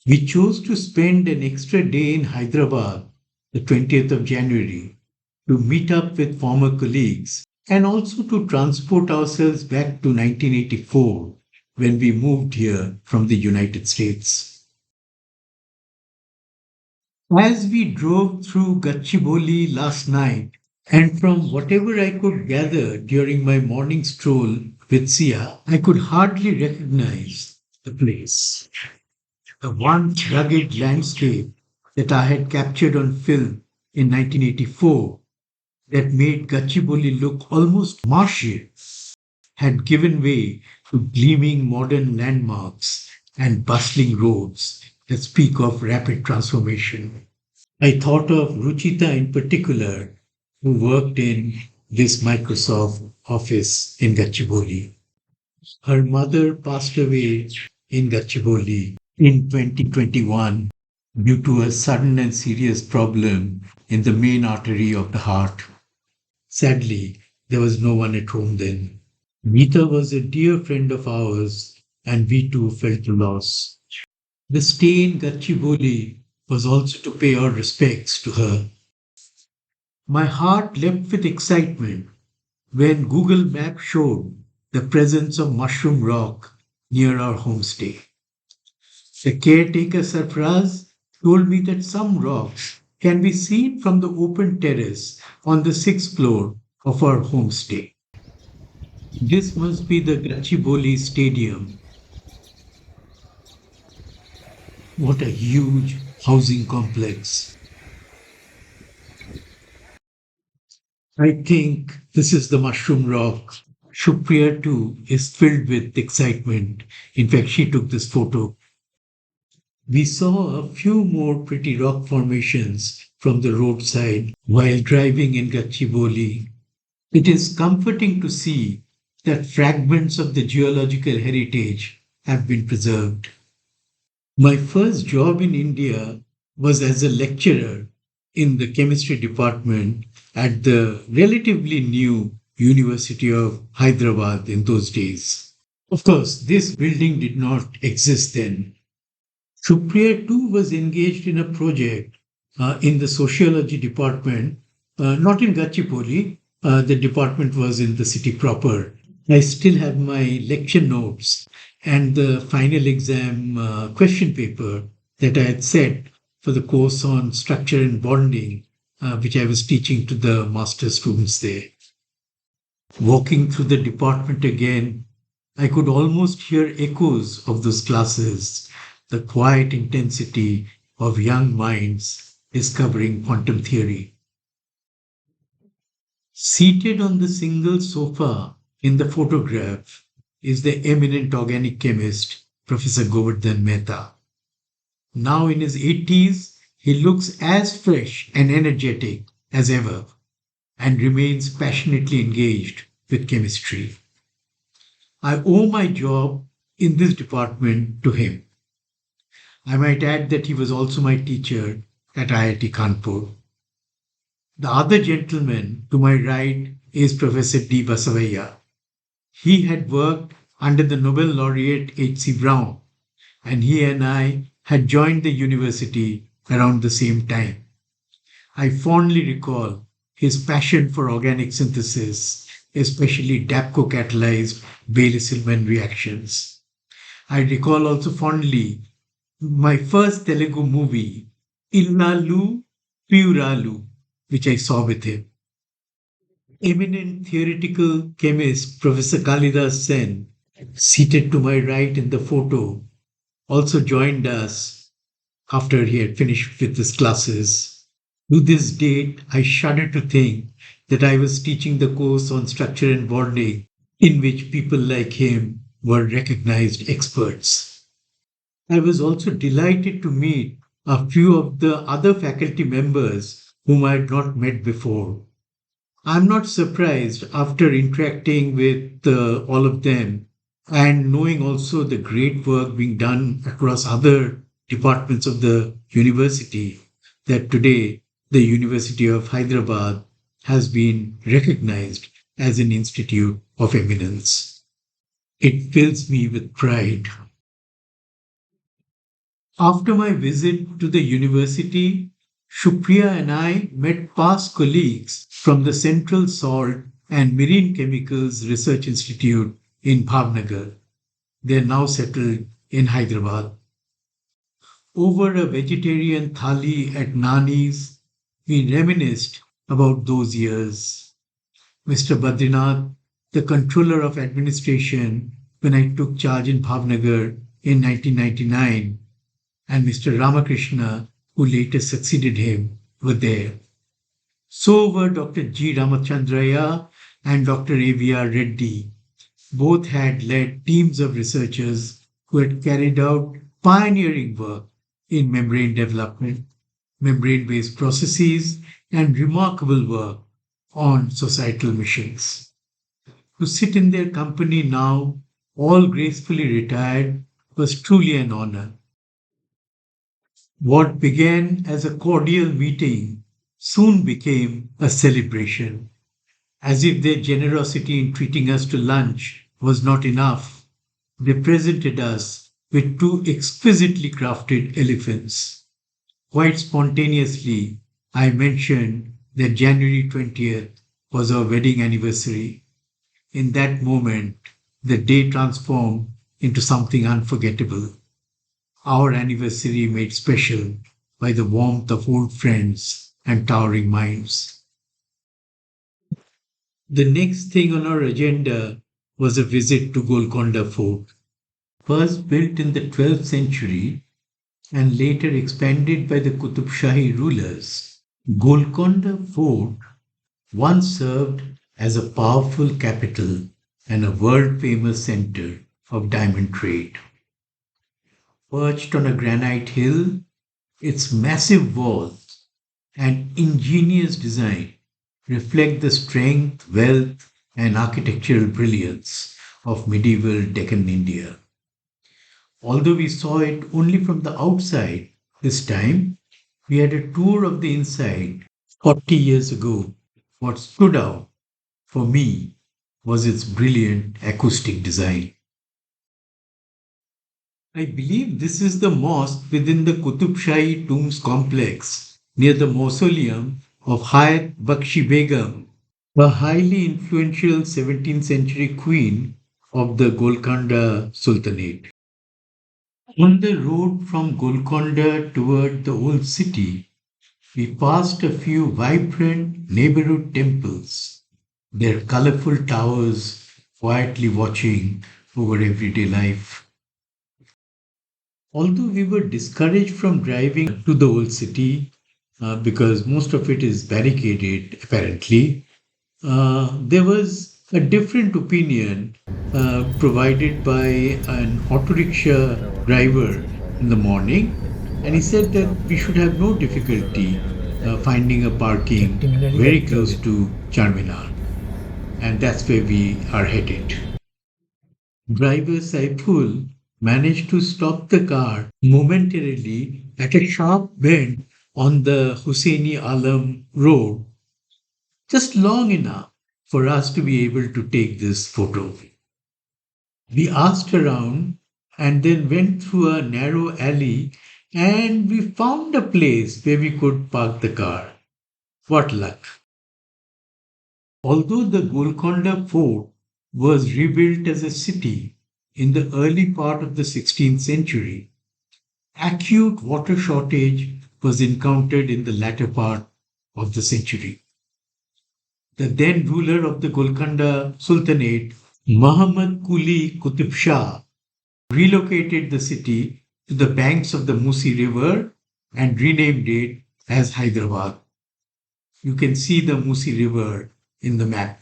We chose to spend an extra day in Hyderabad, the 20th of January, to meet up with former colleagues and also to transport ourselves back to 1984 when we moved here from the United States. As we drove through Gachibowli last night, and from whatever I could gather during my morning stroll with Sia, I could hardly recognize the place. The once rugged landscape that I had captured on film in 1984 that made Gachibowli look almost marshy had given way to gleaming modern landmarks and bustling roads that speak of rapid transformation. I thought of Ruchita in particular, who worked in this Microsoft office in Gachibowli. Her mother passed away in Gachibowli in 2021 due to a sudden and serious problem in the main artery of the heart. Sadly, there was no one at home then. Meeta was a dear friend of ours, and we too felt the loss. The stay in Gachibowli was also to pay our respects to her. My heart leapt with excitement when Google Maps showed the presence of mushroom rock near our homestay. The caretaker Sarfraz told me that some rocks can be seen from the open terrace on the sixth floor of our homestay. This must be the Gachibowli Stadium. What a huge housing complex. I think this is the Mushroom Rock. Shupriya too is filled with excitement. In fact, she took this photo. We saw a few more pretty rock formations from the roadside while driving in Gachibowli. It is comforting to see that fragments of the geological heritage have been preserved. My first job in India was as a lecturer in the chemistry department at the relatively new University of Hyderabad in those days. Of course, this building did not exist then. Supriya too was engaged in a project in the sociology department, not in Gachipoli. The department was in the city proper. I still have my lecture notes and the final exam question paper that I had set for the course on structure and bonding, which I was teaching to the master students there. Walking through the department again, I could almost hear echoes of those classes, the quiet intensity of young minds discovering quantum theory. Seated on the single sofa in the photograph is the eminent organic chemist, Professor Govardhan Mehta. Now in his 80s, he looks as fresh and energetic as ever and remains passionately engaged with chemistry. I owe my job in this department to him. I might add that he was also my teacher at IIT Kanpur. The other gentleman to my right is Professor D. Basavaya. He had worked under the Nobel laureate H.C. Brown, and he and I had joined the university around the same time. I fondly recall his passion for organic synthesis, especially Dapco catalyzed Bailey-Silman reactions. I recall also fondly my first Telugu movie, Illalu Piyuralu, which I saw with him. Eminent theoretical chemist Professor Kalidas Sen, seated to my right in the photo, also joined us after he had finished with his classes. To this date, I shudder to think that I was teaching the course on structure and bonding in which people like him were recognized experts. I was also delighted to meet a few of the other faculty members whom I had not met before. I'm not surprised after interacting with all of them and knowing also the great work being done across other departments of the university that today the University of Hyderabad has been recognized as an institute of eminence. It fills me with pride. After my visit to the university, Shukriya and I met past colleagues from the Central Salt and Marine Chemicals Research Institute in Bhavnagar. They are now settled in Hyderabad. Over a vegetarian thali at Nani's, we reminisced about those years. Mr. Badrinath, the controller of administration when I took charge in Bhavnagar in 1999, and Mr. Ramakrishna, who later succeeded him, were there. So were Dr. G. Ramachandraya and Dr. A.V.R. Reddy. Both had led teams of researchers who had carried out pioneering work in membrane development, membrane based processes, and remarkable work on societal missions. To sit in their company now, all gracefully retired, was truly an honor. What began as a cordial meeting soon became a celebration. As if their generosity in treating us to lunch was not enough, they presented us with two exquisitely crafted elephants. Quite spontaneously, I mentioned that January 20th was our wedding anniversary. In that moment, the day transformed into something unforgettable. Our anniversary made special by the warmth of old friends and towering minds. The next thing on our agenda was a visit to Golconda Fort. First built in the 12th century and later expanded by the Qutub Shahi rulers, Golconda Fort once served as a powerful capital and a world famous center of diamond trade. Perched on a granite hill, its massive walls and ingenious design reflect the strength, wealth, and architectural brilliance of medieval Deccan India. Although we saw it only from the outside, this time we had a tour of the inside 40 years ago. What stood out for me was its brilliant acoustic design. I believe this is the mosque within the Qutub Shahi Tombs complex near the mausoleum of Hayat Bakshi Begum, a highly influential 17th century queen of the Golconda Sultanate. On the road from Golconda toward the old city, we passed a few vibrant neighborhood temples, their colorful towers quietly watching over everyday life. Although we were discouraged from driving to the old city because most of it is barricaded apparently, there was a different opinion provided by an auto rickshaw driver in the morning, and he said that we should have no difficulty finding a parking very close to Charminar, and that's where we are headed. Driver Saiful managed to stop the car momentarily at a sharp bend on the Husseini Alam road, just long enough for us to be able to take this photo. We asked around and then went through a narrow alley and we found a place where we could park the car. What luck! Although the Golconda fort was rebuilt as a city in the early part of the 16th century, acute water shortage was encountered in the latter part of the century. The then ruler of the Golconda Sultanate, Muhammad Quli Qutub Shah, relocated the city to the banks of the Musi River and renamed it as Hyderabad. You can see the Musi River in the map.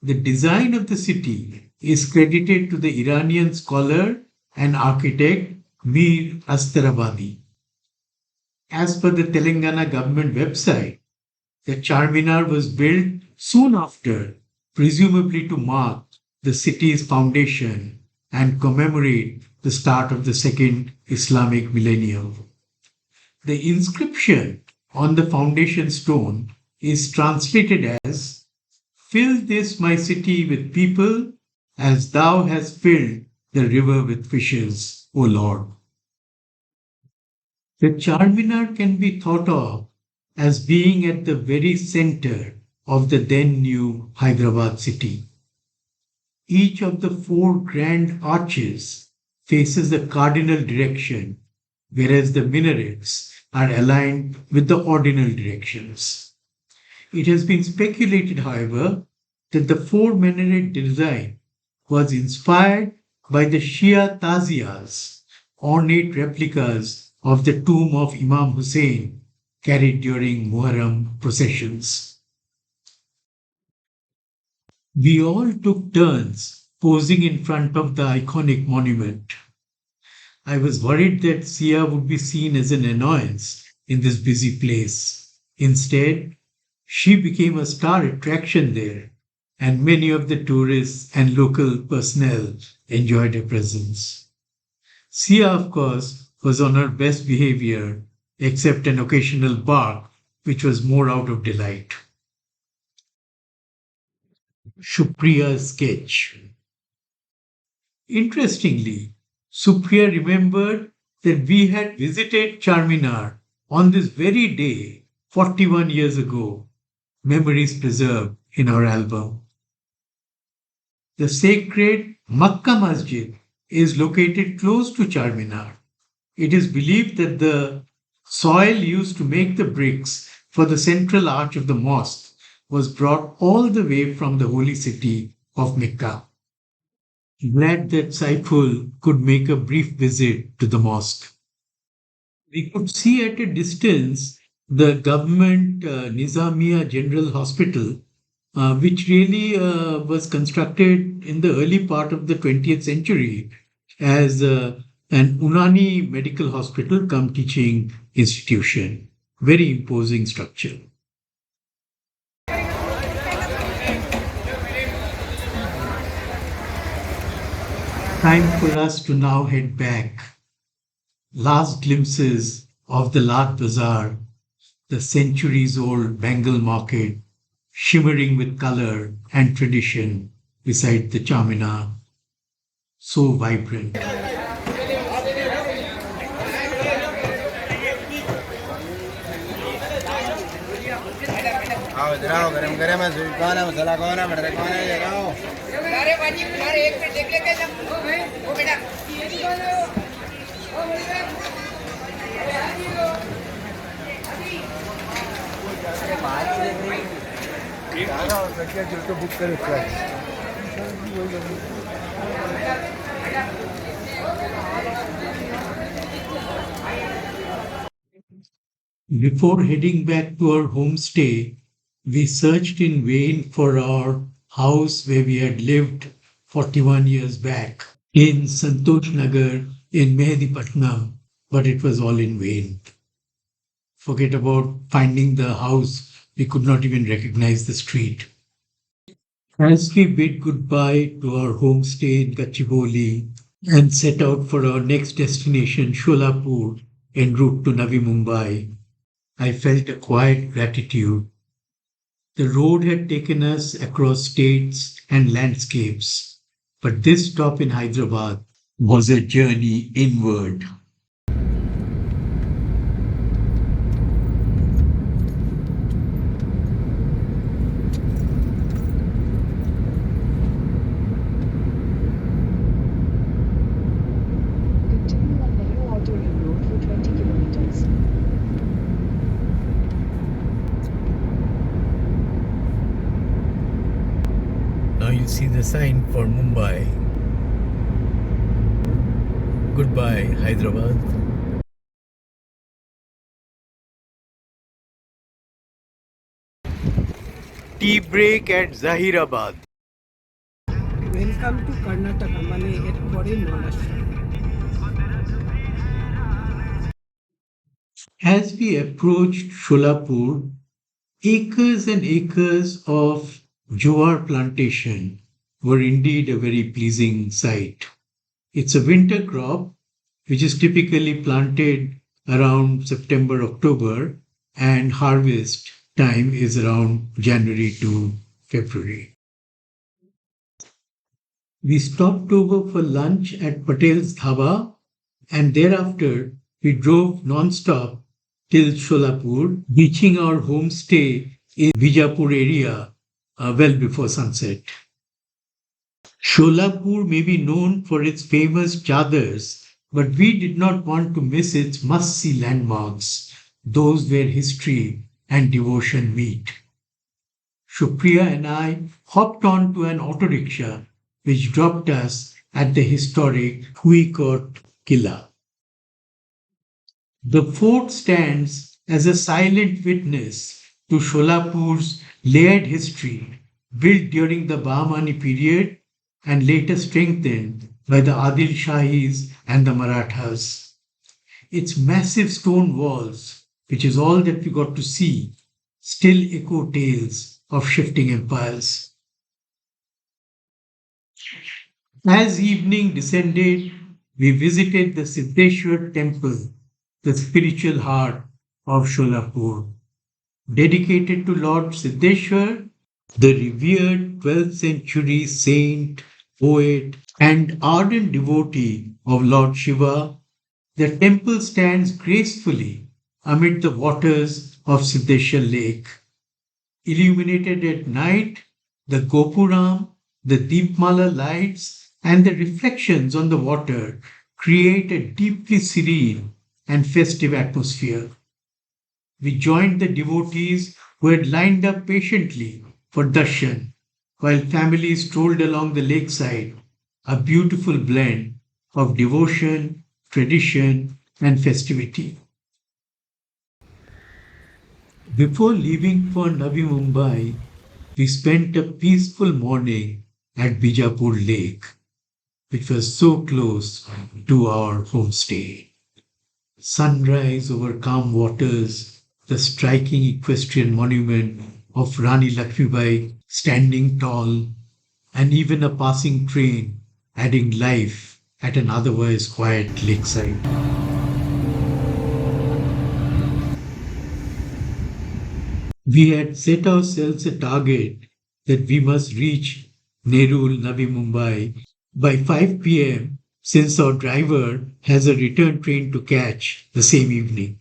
The design of the city is credited to the Iranian scholar and architect Mir Astarabadi. As per the Telangana government website, the Charminar was built soon after, presumably to mark the city's foundation and commemorate the start of the second Islamic millennium. The inscription on the foundation stone is translated as "Fill this my city with people as thou hast filled the river with fishes, O Lord." The Charminar can be thought of as being at the very center of the then new Hyderabad city. Each of the four grand arches faces a cardinal direction, whereas the minarets are aligned with the ordinal directions. It has been speculated, however, that the four minaret design was inspired by the Shia Taziyas, ornate replicas of the tomb of Imam Hussein carried during Muharram processions. We all took turns posing in front of the iconic monument. I was worried that Sia would be seen as an annoyance in this busy place. Instead, she became a star attraction there, and many of the tourists and local personnel enjoyed her presence. Sia, of course, was on her best behavior, except an occasional bark, which was more out of delight. Shupriya's sketch. Interestingly, Supriya remembered that we had visited Charminar on this very day 41 years ago, memories preserved in our album. The sacred Makkah Masjid is located close to Charminar. It is believed that the soil used to make the bricks for the central arch of the mosque was brought all the way from the holy city of Mecca. Glad that Saiful could make a brief visit to the mosque. We could see at a distance the government Nizamiya General Hospital, which really was constructed in the early part of the 20th century as an Unani medical hospital come teaching institution. Very imposing structure. Time for us to now head back. Last glimpses of the Lat Bazaar, the centuries old Bengal market, shimmering with color and tradition beside the Charminar, so vibrant. आओ इधर आओ गरम गरम है sweet कौन है मसाला कौन है बटर कौन है ये आओ अरे बाजी तुम्हारे एक मिनट देख लेते हैं वो बेटा तो बुक कर Before heading back to our homestay, we searched in vain for our house where we had lived 41 years back in Santosh Nagar in Mehedipatnam, but it was all in vain. Forget about finding the house, we could not even recognize the street. As we bid goodbye to our homestay in Gachibowli and set out for our next destination, Solapur, en route to Navi Mumbai, I felt a quiet gratitude. The road had taken us across states and landscapes, but this stop in Hyderabad was a journey inward. Continue on Nehru Outer Ring Road for 20 kilometers. Now you see the sign for Mumbai. Goodbye, Hyderabad. Tea break at Zahirabad. Welcome to Karnataka মানে এর পরে Maharashtra. As we approached Solapur, acres and acres of jowar plantation were indeed a very pleasing sight. It's a winter crop which is typically planted around September, October, and harvest time is around January to February. We stopped over for lunch at Patel's Dhaba and thereafter We drove non-stop till Solapur, reaching our homestay in Bijapur area well before sunset. Solapur may be known for its famous chadars, but we did not want to miss its must-see landmarks, those where history and devotion meet. Supriya and I hopped onto an auto rickshaw which dropped us at the historic Huikot Killa. The fort stands as a silent witness to Sholapur's layered history, built during the Bahmani period and later strengthened by the Adil Shahis and the Marathas. Its massive stone walls, which is all that we got to see, still echo tales of shifting empires. As evening descended, we visited the Siddheshwar temple, the spiritual heart of Sholapur. Dedicated to Lord Siddheshwar, the revered 12th century saint, poet, and ardent devotee of Lord Shiva, the temple stands gracefully amid the waters of Siddheshwar Lake. Illuminated at night, the Gopuram, the Deepmala lights, and the reflections on the water create a deeply serene and festive atmosphere. We joined the devotees who had lined up patiently for darshan, while families strolled along the lakeside, a beautiful blend of devotion, tradition, and festivity. Before leaving for Navi Mumbai, we spent a peaceful morning at Bijapur Lake, which was so close to our homestay. Sunrise over calm waters, the striking equestrian monument of Rani Lakshmibai standing tall, and even a passing train adding life at an otherwise quiet lakeside. We had set ourselves a target that we must reach Nerul, Navi Mumbai by 5 p.m. since our driver has a return train to catch the same evening.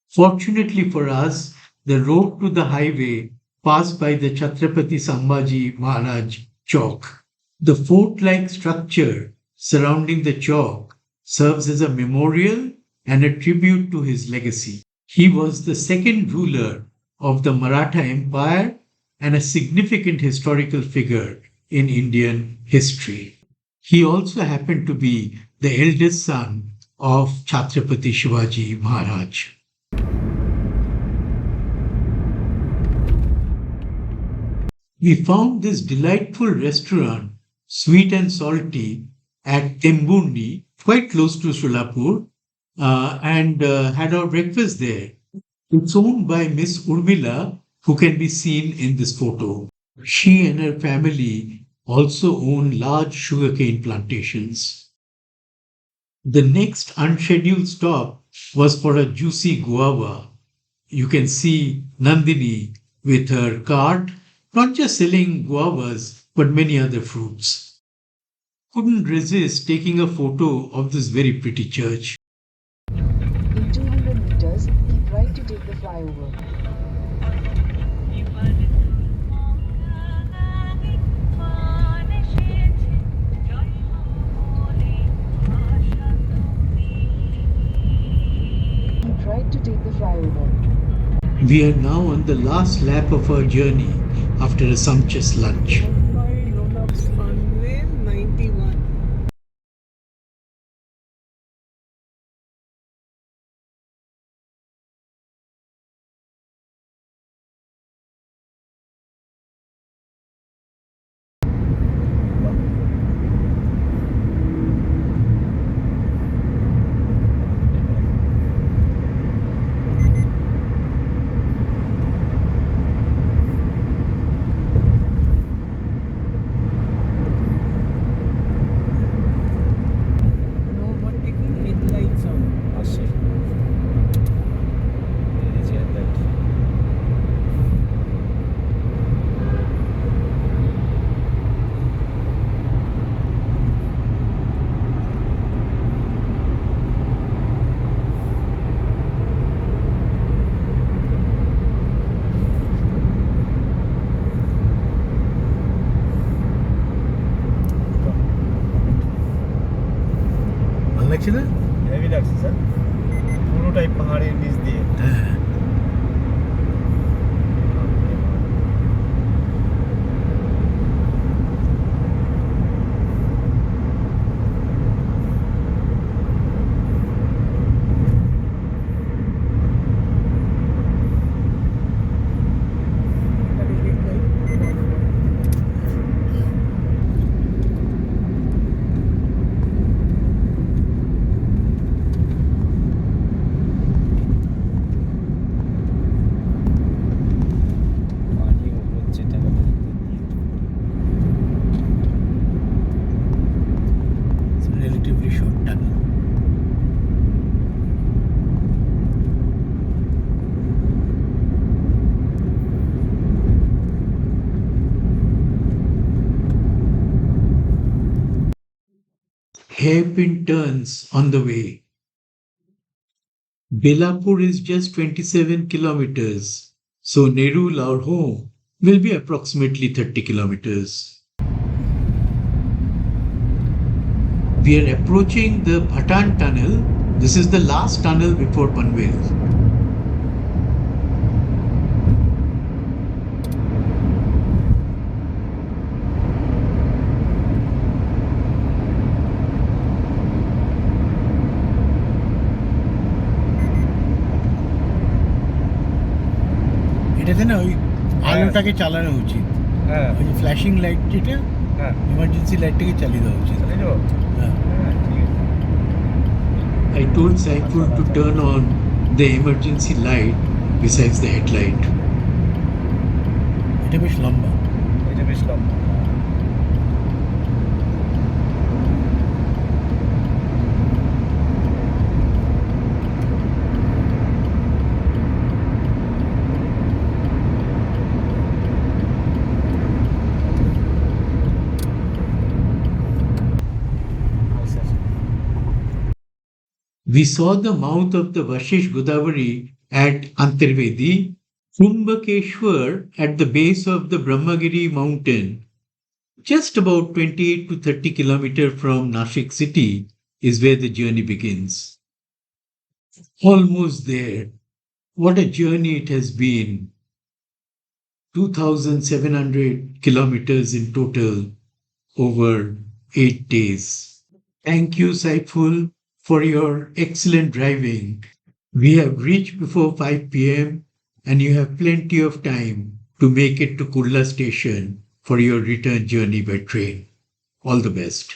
Fortunately for us, the road to the highway passed by the Chhatrapati Sambhaji Maharaj Chowk. The fort-like structure surrounding the chowk serves as a memorial and a tribute to his legacy. He was the second ruler of the Maratha Empire and a significant historical figure in Indian history. He also happened to be the eldest son of Chhatrapati Shivaji Maharaj. We found this delightful restaurant, Sweet and Salty, at Temburni, quite close to Solapur, and had our breakfast there. It's owned by Miss Urmila, who can be seen in this photo. She and her family also own large sugarcane plantations. The next unscheduled stop was for a juicy guava. You can see Nandini with her cart, not just selling guavas, but many other fruits. Couldn't resist taking a photo of this very pretty church. In 200 meters, keep right to take the flyover. Keep right to take the flyover. We are now on the last lap of our journey after a sumptuous lunch. Mumbai Yona's Funway 91. ভালো লাগছে না? Heavy লাগছে sir, পুরোটাই পাহাড়ের নিচ দিয়ে। হ্যাঁ। পানি হচ্ছে টানেলের ভিতর দিয়ে। It's a relatively short tunnel. Hairpin turns on the way. Belapur is just 27 kilometers, so Nerul, our home, will be approximately 30 kilometers. We are approaching the Bhatan tunnel. This is the last tunnel before Panvel. এটাতে না ওই আলোটাকে চালানো উচিত, হ্যাঁ ওই flashing light যেটা হ্যাঁ, emergency লাইটটাকে চালিয়ে দেওয়া উচিত। চলে যাবো। হ্যাঁ। হ্যাঁ ঠিক আছে। I told Saiful to turn on the emergency light besides the headlight. এটা বেশ লম্বা। এটা বেশ লম্বা। We saw the mouth of the Vashish Godavari at Antarvedi, Kumbhakeshwar at the base of the Brahmagiri mountain. Just about 28 to 30 kilometers from Nashik city is where the journey begins. Almost there. What a journey it has been. 2,700 kilometers in total over 8 days. Thank you, Saiful, for your excellent driving. We have reached before 5 p.m. and you have plenty of time to make it to Kurla station for your return journey by train. All the best.